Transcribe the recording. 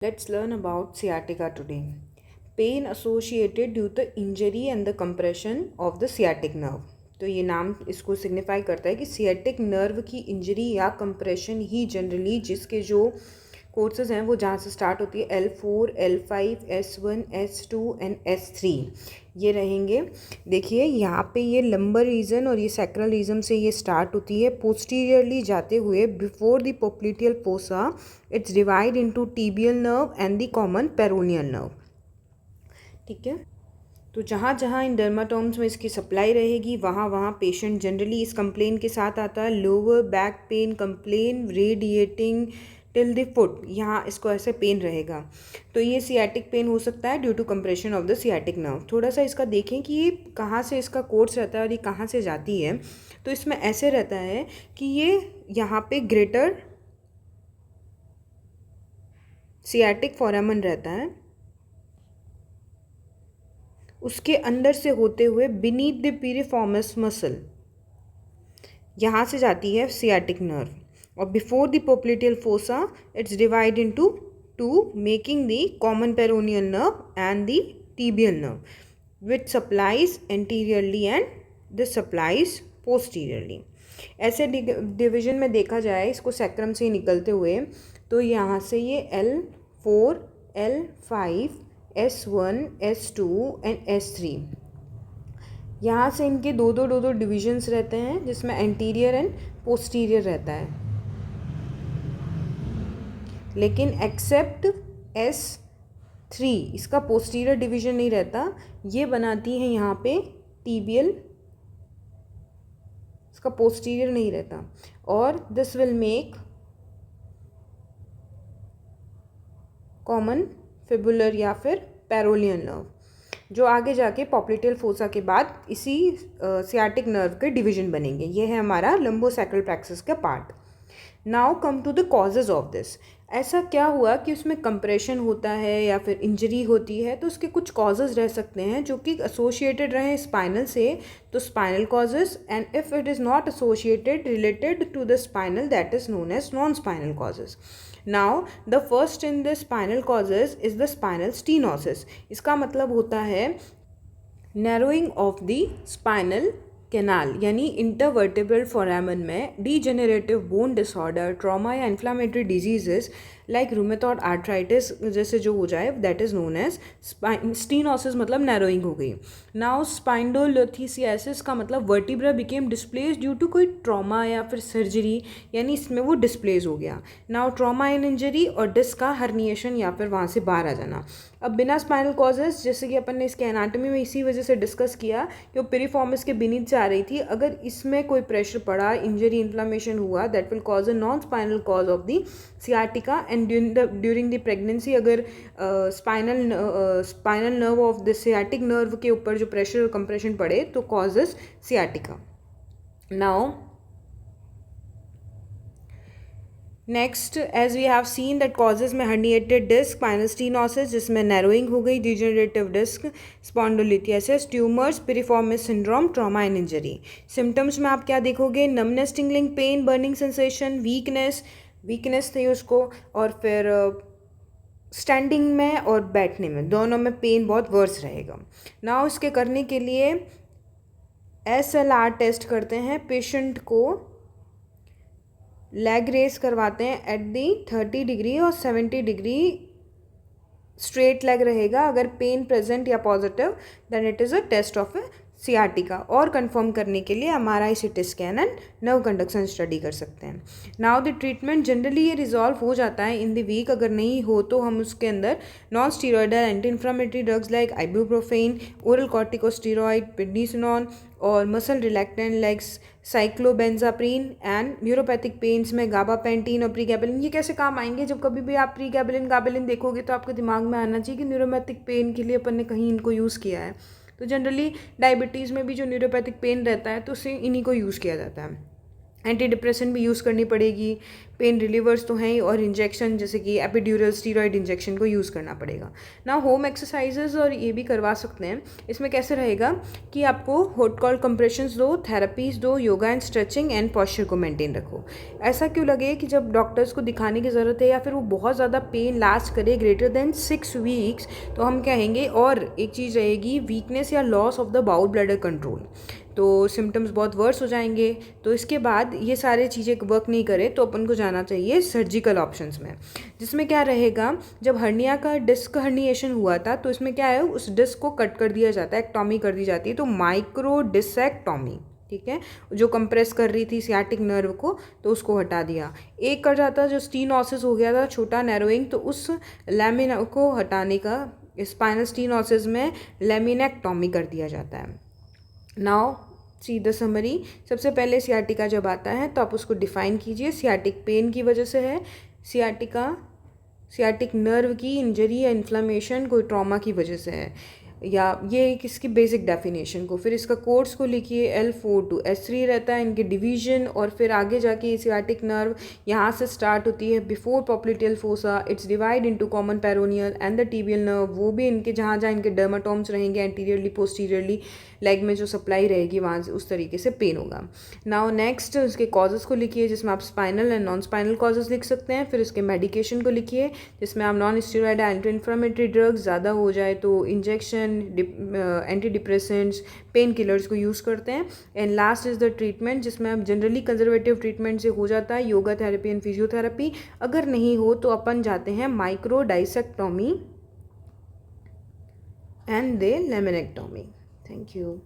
Let's learn about sciatica today. Pain associated due to injury and the compression of the sciatic nerve. तो ये नाम इसको signify करता है कि सियाटिक नर्व की इंजरी या कंप्रेशन ही जनरली जिसके जो कोर्सेज हैं वो जहाँ से स्टार्ट होती है L4, L5, S1, S2 and S3 ये रहेंगे। देखिए यहाँ पे ये लंबर रीजन और ये सैक्रल रीजन से ये स्टार्ट होती है पोस्टीरियरली जाते हुए before the popliteal fossa it's divide into tibial nerve and the common peroneal nerve. ठीक है, तो जहाँ जहाँ इन डर्माटोम्स में इसकी सप्लाई रहेगी वहाँ वहाँ पेशेंट जनरली इस कंप्लेन के साथ आता है lower back pain complain radiating till the foot, यहाँ इसको ऐसे पेन रहेगा। तो ये सियाटिक पेन हो सकता है due to compression of the sciatic nerve. थोड़ा सा इसका देखें कि ये कहाँ से इसका कोर्स रहता है और ये कहाँ से जाती है। तो इसमें ऐसे रहता है कि ये यहाँ पे ग्रेटर सियाटिक फोरामन रहता है, उसके अंदर से होते हुए बीनीथ द पिरिफॉर्मस मसल यहाँ से जाती है सियाटिक नर्व, और before the popliteal fossa it's divide into two making the common peroneal nerve and the tibial nerve which supplies anteriorly and this supplies posteriorly. ऐसे डिवीजन में देखा जाए इसको सैक्रम से निकलते हुए तो यहाँ से ये L4, L5, S1, S2 and S3 यहाँ से इनके दो डिविजन्स रहते हैं जिसमें एंटीरियर एंड पोस्टीरियर रहता है, लेकिन एक्सेप्ट S3 इसका पोस्टीरियर डिवीजन नहीं रहता। ये बनाती है यहाँ पे टिबियल, इसका पोस्टीरियर नहीं रहता, और this will make common fibular या फिर पेरोनियल नर्व जो आगे जाके पॉप्लिटियल फोसा के बाद इसी सियाटिक नर्व के डिवीजन बनेंगे। ये है हमारा लंबोसैक्रल प्लेक्सस का part. Now come to the causes of this. ऐसा क्या हुआ कि उसमें कंप्रेशन होता है या फिर इंजरी होती है, तो उसके कुछ कॉजेज रह सकते हैं जो कि एसोसिएटेड रहे स्पाइनल से, तो spinal causes, and if it is not associated related to the spinal that is known as non spinal causes. Now the first in the spinal causes is the spinal stenosis. इसका मतलब होता है narrowing of the spinal canal यानी intervertebral foramen में degenerative bone disorder, trauma या inflammatory diseases like rheumatoid arthritis जैसे जो हो जाए that is known as stenosis, मतलब नैरोइंग हो गई। नाउ स्पाइंडोलिथोसिस का मतलब vertebra became displaced due to कोई ट्रॉमा या फिर सर्जरी, यानी इसमें वो डिस्प्लेस हो गया। नाउ ट्रॉमा इन इंजरी और डिस्क का हर्निएशन या फिर वहाँ से बाहर आ जाना। अब बिना स्पाइनल कॉजेज, जैसे कि अपन ने इसके एनाटॉमी में इसी वजह से डिस्कस किया कि वो पिरिफॉर्मिस के बीनीथ से आ रही थी, अगर इसमें कोई प्रेशर पड़ा, इंजरी इन्फ्लामेशन हुआ, that will cause a non spinal cause of the sciatica. And during the pregnancy अगर spinal nerve of the sciatic nerve के ऊपर जो प्रेशर और कंप्रेशन पड़े तो causes sciatica. Now next as we have seen that causes में herniated disc, spinal stenosis जिसमें narrowing हो गई, degenerative disc, spondylolisthesis, tumours, piriformis syndrome, trauma and injury. Symptoms में आप क्या देखोगे? Numbness, tingling, pain, burning sensation, weakness थी उसको, और फिर स्टैंडिंग में और बैठने में दोनों में पेन बहुत वर्स रहेगा। नाउ इसके करने के लिए SLR टेस्ट करते हैं, पेशेंट को लेग रेस करवाते हैं एट दी 30 डिग्री और 70 डिग्री स्ट्रेट लेग रहेगा। अगर पेन प्रेजेंट या positive then it is a test of sciatica, और कंफर्म करने के लिए MRI CT scan and nerve conduction study कर सकते हैं। नाउ द ट्रीटमेंट जनरली ये रिजॉल्व हो जाता है इन द वीक, अगर नहीं हो तो हम उसके अंदर non steroidal anti inflammatory drugs like ibuprofen, oral corticosteroid, prednisolone और muscle relaxant like cyclobenzaprine, and neuropathic pains में गाबापेंटीन और प्रीगैबलिन। ये कैसे काम आएंगे? जब कभी भी आप प्रीगैबलिन गाबेलिन देखोगे तो आपके दिमाग में आना चाहिए कि न्यूरोपैथिक पेन के लिए अपन ने कहीं इनको यूज़ किया है। तो जनरली डायबिटीज़ में भी जो न्यूरोपैथिक पेन रहता है तो उसे इन्हीं को यूज़ किया जाता है। एंटी डिप्रेसेंट भी यूज़ करनी पड़ेगी, पेन रिलीवर्स तो हैं ही, और इंजेक्शन जैसे कि एपिड्यूरल स्टीरॉयड इंजेक्शन को यूज़ करना पड़ेगा ना। होम एक्सरसाइजेज और ये भी करवा सकते हैं। इसमें कैसे रहेगा कि आपको हॉट कॉल्ड कंप्रेशंस दो, थेरेपीज दो, yoga and stretching and posture को मेंटेन रखो। ऐसा क्यों लगे कि जब डॉक्टर्स को दिखाने की ज़रूरत है या फिर वो बहुत ज़्यादा पेन लास्ट करे ग्रेटर देन 6 वीक्स, तो हम कहेंगे। और एक चीज़ रहेगी, वीकनेस या loss of the bowel bladder control, तो सिम्टम्स बहुत वर्स हो जाएंगे। तो इसके बाद ये सारी चीज़ें वर्क नहीं करे तो अपन को जाना चाहिए सर्जिकल ऑप्शंस में, जिसमें क्या रहेगा, जब हर्निया का डिस्क हर्निएशन हुआ था तो इसमें क्या है, उस डिस्क को कट कर दिया जाता है, एक्टॉमी कर दी जाती है, तो माइक्रो डिसेक्टॉमी, ठीक है, जो कंप्रेस कर रही थी सियाटिक नर्व को तो उसको हटा दिया। एक कर जाता जो स्टीनोसिस हो गया था छोटा नैरोइंग, तो उस लैमिना को हटाने का स्पाइनल स्टीनोसिस में लेमिनेक्टॉमी कर दिया जाता है। Now see the summary. सबसे पहले सियाटिका जब आता है तो आप उसको डिफाइन कीजिए। सियाटिक पेन की वजह से है, सियाटिक नर्व की इंजरी या इन्फ्लामेशन कोई ट्रॉमा की वजह से है, या ये किसकी बेसिक डेफिनेशन को। फिर इसका कोर्स को लिखिए, L4 to S3 रहता है इनके डिवीजन, और फिर आगे जाके सियाटिक नर्व यहाँ से स्टार्ट होती है before popliteal fossa, it's divide into common peroneal and the tibial nerve, वो भी इनके जहाँ जहाँ इनके डर्माटोम्स रहेंगे एंटीरियरली पोस्टीरियरली लेग में जो सप्लाई रहेगी वहाँ से उस तरीके से पेन होगा। नाउ नेक्स्ट उसके कॉजेज़ को लिखिए, जिसमें आप spinal and non spinal causes लिख सकते हैं। फिर उसके मेडिकेशन को लिखिए, जिसमें आप non steroid anti inflammatory drugs ज़्यादा हो जाए तो injection, anti depressants, pain killers को यूज़ करते हैं। And last is the treatment, जिसमें आप जनरली कंजर्वेटिव ट्रीटमेंट से हो जाता है, योगा थेरेपी एंड फिजियोथेरेपी। अगर नहीं हो तो अपन जाते हैं micro discectomy and the laminectomy. Thank you.